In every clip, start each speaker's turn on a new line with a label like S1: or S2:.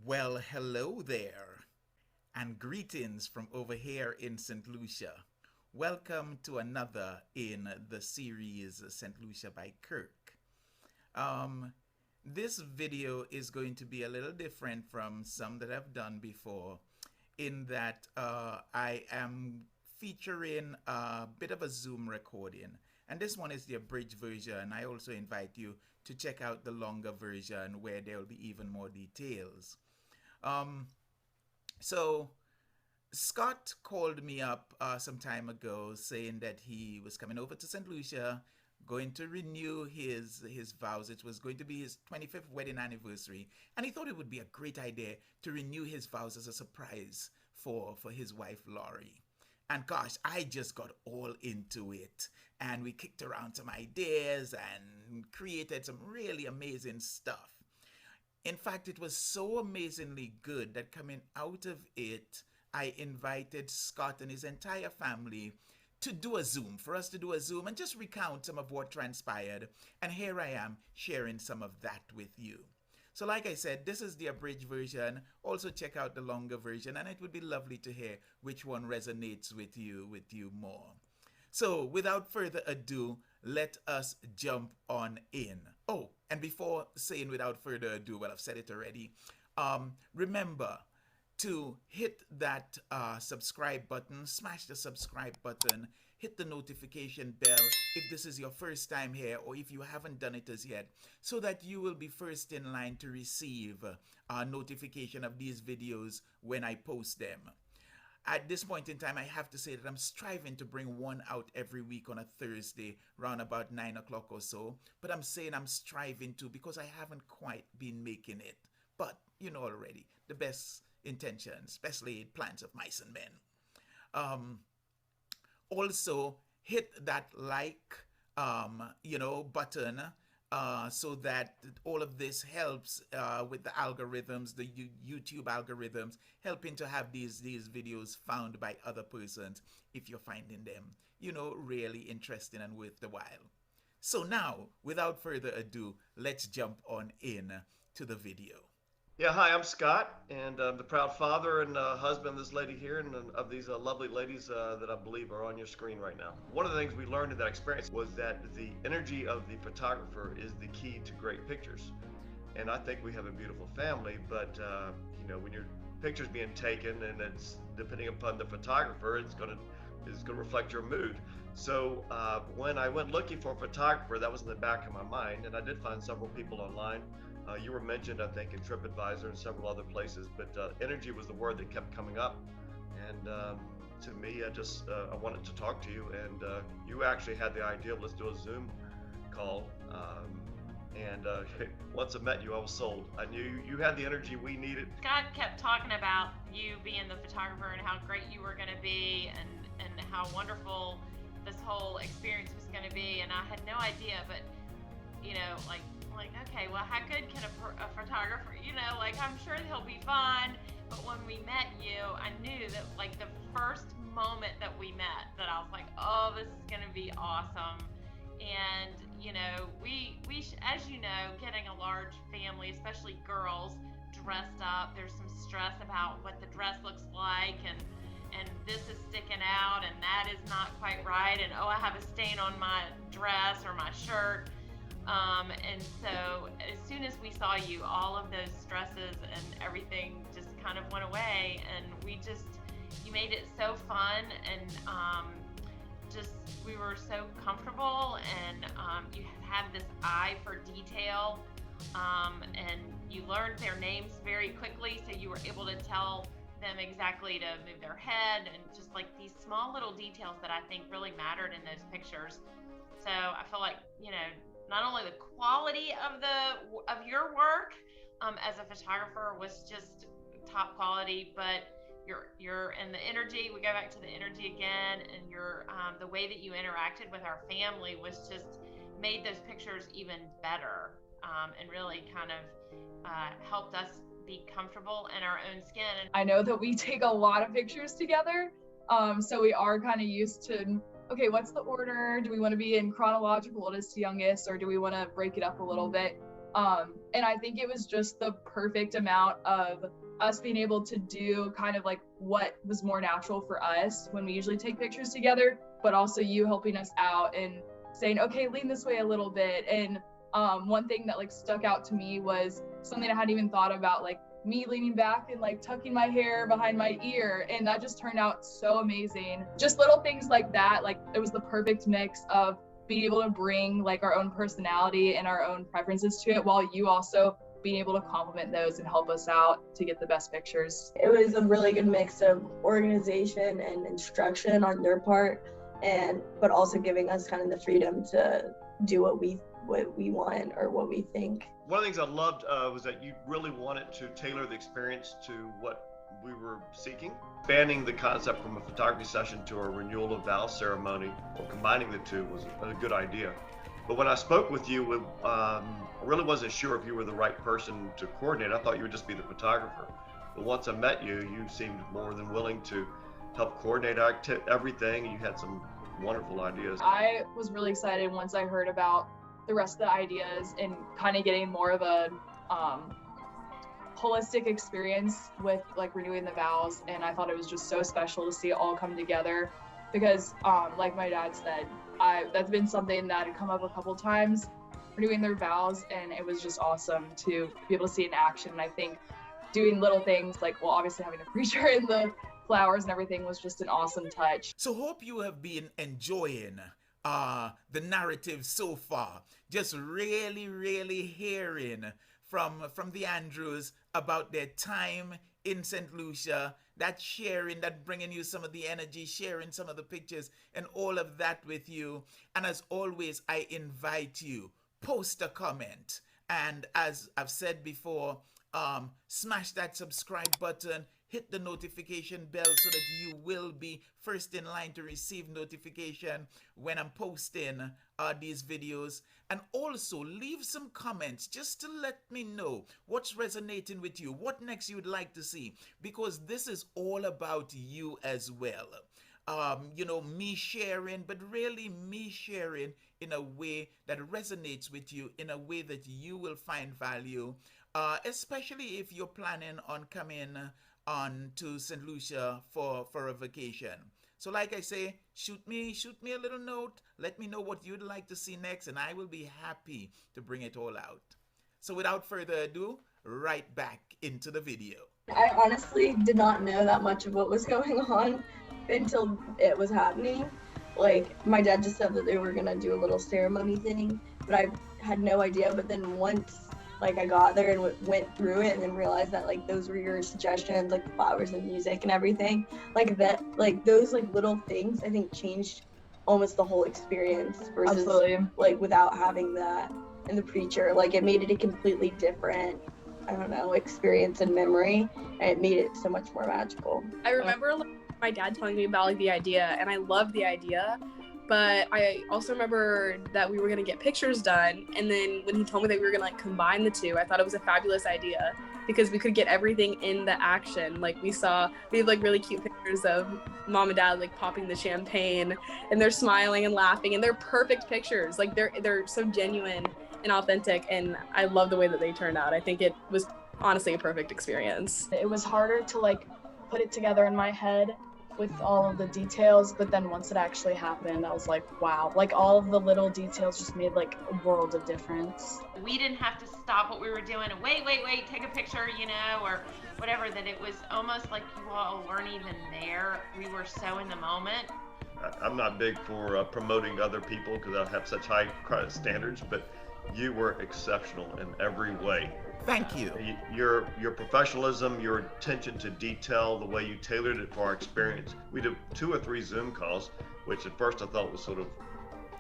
S1: Well, hello there, and greetings from over here in St. Lucia. Welcome to another in the series St. Lucia by Kirk. Um, this video is going to be a little different from some that I've done before, in that I am featuring a bit of a Zoom recording. And this one is the abridged version. I also invite you to check out the longer version where there will be even more details. Um, so Scott called me up some time ago saying that he was coming over to St. Lucia, going to renew his vows. It was going to be his 25th wedding anniversary, and he thought it would be a great idea to renew his vows as a surprise for his wife Laurie. And gosh, I just got all into it, and we kicked around some ideas and created some really amazing stuff. In fact, it was so amazingly good that coming out of it, I invited Scott and his entire family to do a Zoom, for us to do a Zoom and just recount some of what transpired. And here I am sharing some of that with you. So like I said, this is the abridged version. Also check out the longer version, and it would be lovely to hear which one resonates with you more. So without further ado, let us jump on in. Oh, and before saying without further ado, well, I've said it already. Remember to hit that subscribe button, smash the subscribe button, hit the notification bell if this is your first time here or if you haven't done it as yet, so that you will be first in line to receive a notification of these videos when I post them. At this point in time, I have to say that I'm striving to bring one out every week on a Thursday, around about 9 o'clock or so. But I'm saying I'm striving to because I haven't quite been making it. But you know already, the best intentions, especially plans of mice and men. Also, hit that like, button so that all of this helps with the algorithms, the YouTube algorithms, helping to have these videos found by other persons if you're finding them, really interesting and worth the while. So now, without further ado, let's jump on in to the video.
S2: Yeah, hi, I'm Scott, and I'm the proud father and husband of this lady here, and of these lovely ladies that I believe are on your screen right now. One of the things we learned in that experience was that the energy of the photographer is the key to great pictures. And I think we have a beautiful family, but when your picture's being taken, and it's depending upon the photographer, it's gonna reflect your mood. So when I went looking for a photographer, that was in the back of my mind, and I did find several people online. You were mentioned, I think, in TripAdvisor and several other places, but energy was the word that kept coming up. And to me, I wanted to talk to you, and you actually had the idea of let's do a Zoom call. And once I met you, I was sold. I knew you had the energy we needed.
S3: Scott kept talking about you being the photographer and how great you were going to be, and how wonderful this whole experience was going to be. And I had no idea, but like, okay, well, how good can a photographer, I'm sure he'll be fun. But when we met you, I knew that, like, the first moment that we met, that I was like, oh, this is going to be awesome. And, we as you know, getting a large family, especially girls, dressed up, there's some stress about what the dress looks like, and this is sticking out, and that is not quite right, and oh, I have a stain on my dress or my shirt. And so as soon as we saw you, all of those stresses and everything just kind of went away, and you made it so fun, and we were so comfortable, and you had this eye for detail, and you learned their names very quickly, so you were able to tell them exactly to move their head, and just like these small little details that I think really mattered in those pictures. So I feel like, not only the quality of your work as a photographer was just top quality, but your and the energy, we go back to the energy again, and the way that you interacted with our family was just made those pictures even better, and really kind of helped us be comfortable in our own skin. And
S4: I know that we take a lot of pictures together, so we are kind of used to, okay, what's the order? Do we want to be in chronological oldest to youngest, or do we want to break it up a little bit? And I think it was just the perfect amount of us being able to do kind of like what was more natural for us when we usually take pictures together, but also you helping us out and saying, okay, lean this way a little bit. And one thing that like stuck out to me was something I hadn't even thought about, like me leaning back and like tucking my hair behind my ear, and that just turned out so amazing. Just little things like that, like it was the perfect mix of being able to bring like our own personality and our own preferences to it, while you also being able to complement those and help us out to get the best pictures.
S5: It was a really good mix of organization and instruction on their part, but also giving us kind of the freedom to do what we want or what we think.
S2: One of the things I loved was that you really wanted to tailor the experience to what we were seeking. Expanding the concept from a photography session to a renewal of vows ceremony, or combining the two, was a good idea. But when I spoke with you, I really wasn't sure if you were the right person to coordinate. I thought you would just be the photographer. But once I met you, you seemed more than willing to help coordinate everything. You had some wonderful ideas.
S4: I was really excited once I heard about the rest of the ideas and kind of getting more of a holistic experience with like renewing the vows, and I thought it was just so special to see it all come together, because like my dad said, that's been something that had come up a couple times, renewing their vows, and it was just awesome to be able to see it in action. And I think doing little things like, well, obviously having a preacher and the flowers and everything was just an awesome touch.
S1: So hope you have been enjoying the narrative so far. Just really hearing from the Andrews about their time in St. Lucia, that sharing, that bringing you some of the energy, sharing some of the pictures and all of that with you. And as always, I invite you, post a comment. And as I've said before, smash that subscribe button, hit the notification bell so that you will be first in line to receive notification when I'm posting these videos. And also leave some comments just to let me know what's resonating with you, what next you would like to see, because this is all about you as well. You know, me sharing, but really me sharing in a way that resonates with you, in a way that you will find value, especially if you're planning on coming on to St. Lucia for a vacation. So like I say, shoot me a little note, let me know what you'd like to see next, and I will be happy to bring it all out. So without further ado, right back into the video.
S5: I honestly did not know that much of what was going on until it was happening. Like, my dad just said that they were gonna do a little ceremony thing, but I had no idea. But then once like I got there and went through it and then realized that like those were your suggestions, like the flowers and music and everything, like that, like those like little things I think changed almost the whole experience versus
S4: Absolutely.
S5: like without having that and the preacher. Like it made it a completely different, I don't know, experience and memory, and it made it so much more magical.
S6: I remember like, my dad telling me about like the idea, and I loved the idea, but I also remember that we were gonna get pictures done, and then when he told me that we were gonna like combine the two, I thought it was a fabulous idea because we could get everything in the action. Like we have like really cute pictures of mom and dad like popping the champagne, and they're smiling and laughing, and they're perfect pictures. Like they're so genuine and authentic, and I love the way that they turned out. I think it was honestly a perfect experience.
S7: It was harder to like put it together in my head with all of the details, but then once it actually happened, I was like, wow, like all of the little details just made like a world of difference.
S3: We didn't have to stop what we were doing and wait, take a picture, you know, or whatever, that it was almost like you all weren't even there. We were so in the moment.
S2: I'm not big for promoting other people because I have such high standards, but you were exceptional in every way.
S1: Thank you.
S2: Your professionalism, your attention to detail, the way you tailored it for our experience. We did 2 or 3 Zoom calls, which at first I thought was sort of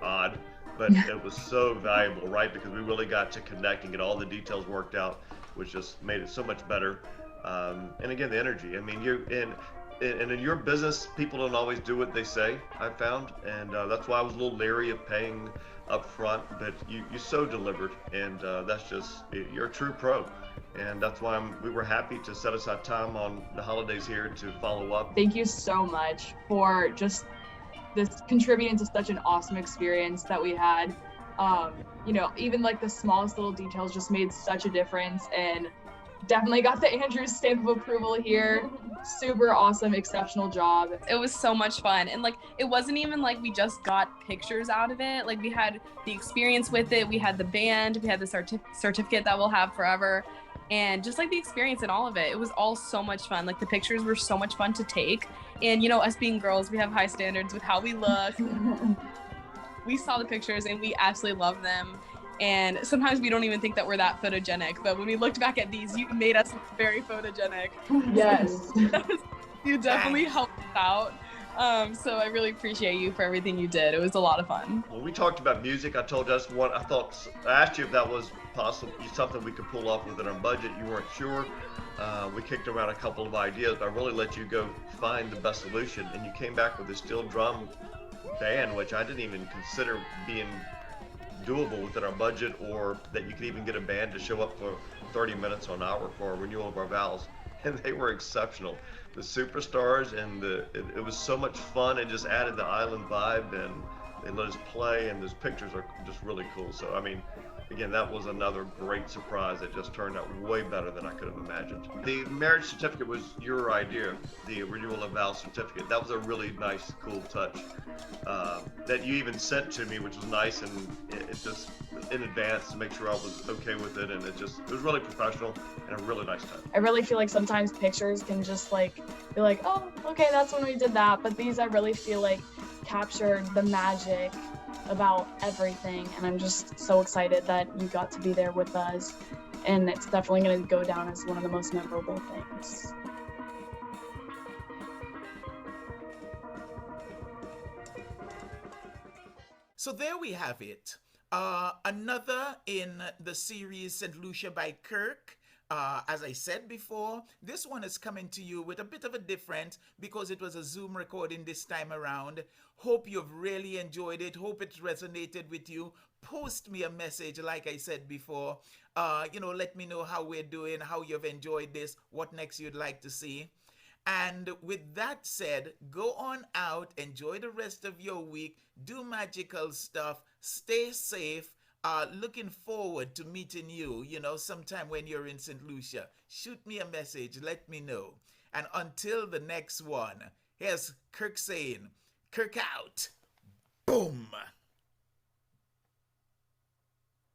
S2: odd, but it was so valuable, right? Because we really got to connect and get all the details worked out, which just made it so much better. And again, the energy. I mean, in your business, people don't always do what they say, I found, and that's why I was a little leery of paying up front, but you so delivered, and that's just, you're a true pro, and that's why we were happy to set aside time on the holidays here to follow up.
S4: Thank you so much for just this contributing to such an awesome experience that we had. You know, even like the smallest little details just made such a difference, and definitely got the Andrews stamp of approval here. Super awesome, exceptional job.
S6: It was so much fun. And like, it wasn't even like we just got pictures out of it. Like, we had the experience with it. We had the band, we had the certificate that we'll have forever. And just like the experience and all of it, it was all so much fun. Like, the pictures were so much fun to take. And, you know, us being girls, we have high standards with how we look. We saw the pictures and we absolutely love them. And sometimes we don't even think that we're that photogenic, but when we looked back at these, you made us very photogenic.
S4: Yes.
S6: You definitely helped us out. So I really appreciate you for everything you did. It was a lot of fun.
S2: When we talked about music, I told us one. I asked you if that was possible, something we could pull off within our budget. You weren't sure. We kicked around a couple of ideas, but I really let you go find the best solution, and you came back with a steel drum band, which I didn't even consider being doable within our budget, or that you could even get a band to show up for 30 minutes or an hour for a renewal of our vows. And they were exceptional. The superstars, and it was so much fun, and just added the island vibe, and they let us play, and those pictures are just really cool. So I mean, again, that was another great surprise that just turned out way better than I could have imagined. The marriage certificate was your idea, the Renewal of Vows certificate. That was a really nice, cool touch that you even sent to me, which was nice, and it just in advance to make sure I was okay with it, and it was really professional and a really nice touch.
S7: I really feel like sometimes pictures can just like be like, oh, okay, that's when we did that. But these, I really feel like captured the magic about everything, and I'm just so excited that you got to be there with us, and it's definitely going to go down as one of the most memorable things.
S1: So there we have it. Another in the series St. Lucia by Kirk. As I said before, this one is coming to you with a bit of a different, because it was a Zoom recording this time around. Hope you've really enjoyed it. Hope it resonated with you. Post me a message, like I said before. Let me know how we're doing, how you've enjoyed this, what next you'd like to see. And with that said, go on out, enjoy the rest of your week, do magical stuff, stay safe. Looking forward to meeting you, sometime when you're in St. Lucia. Shoot me a message, let me know. And until the next one, here's Kirk saying, Kirk out. Boom.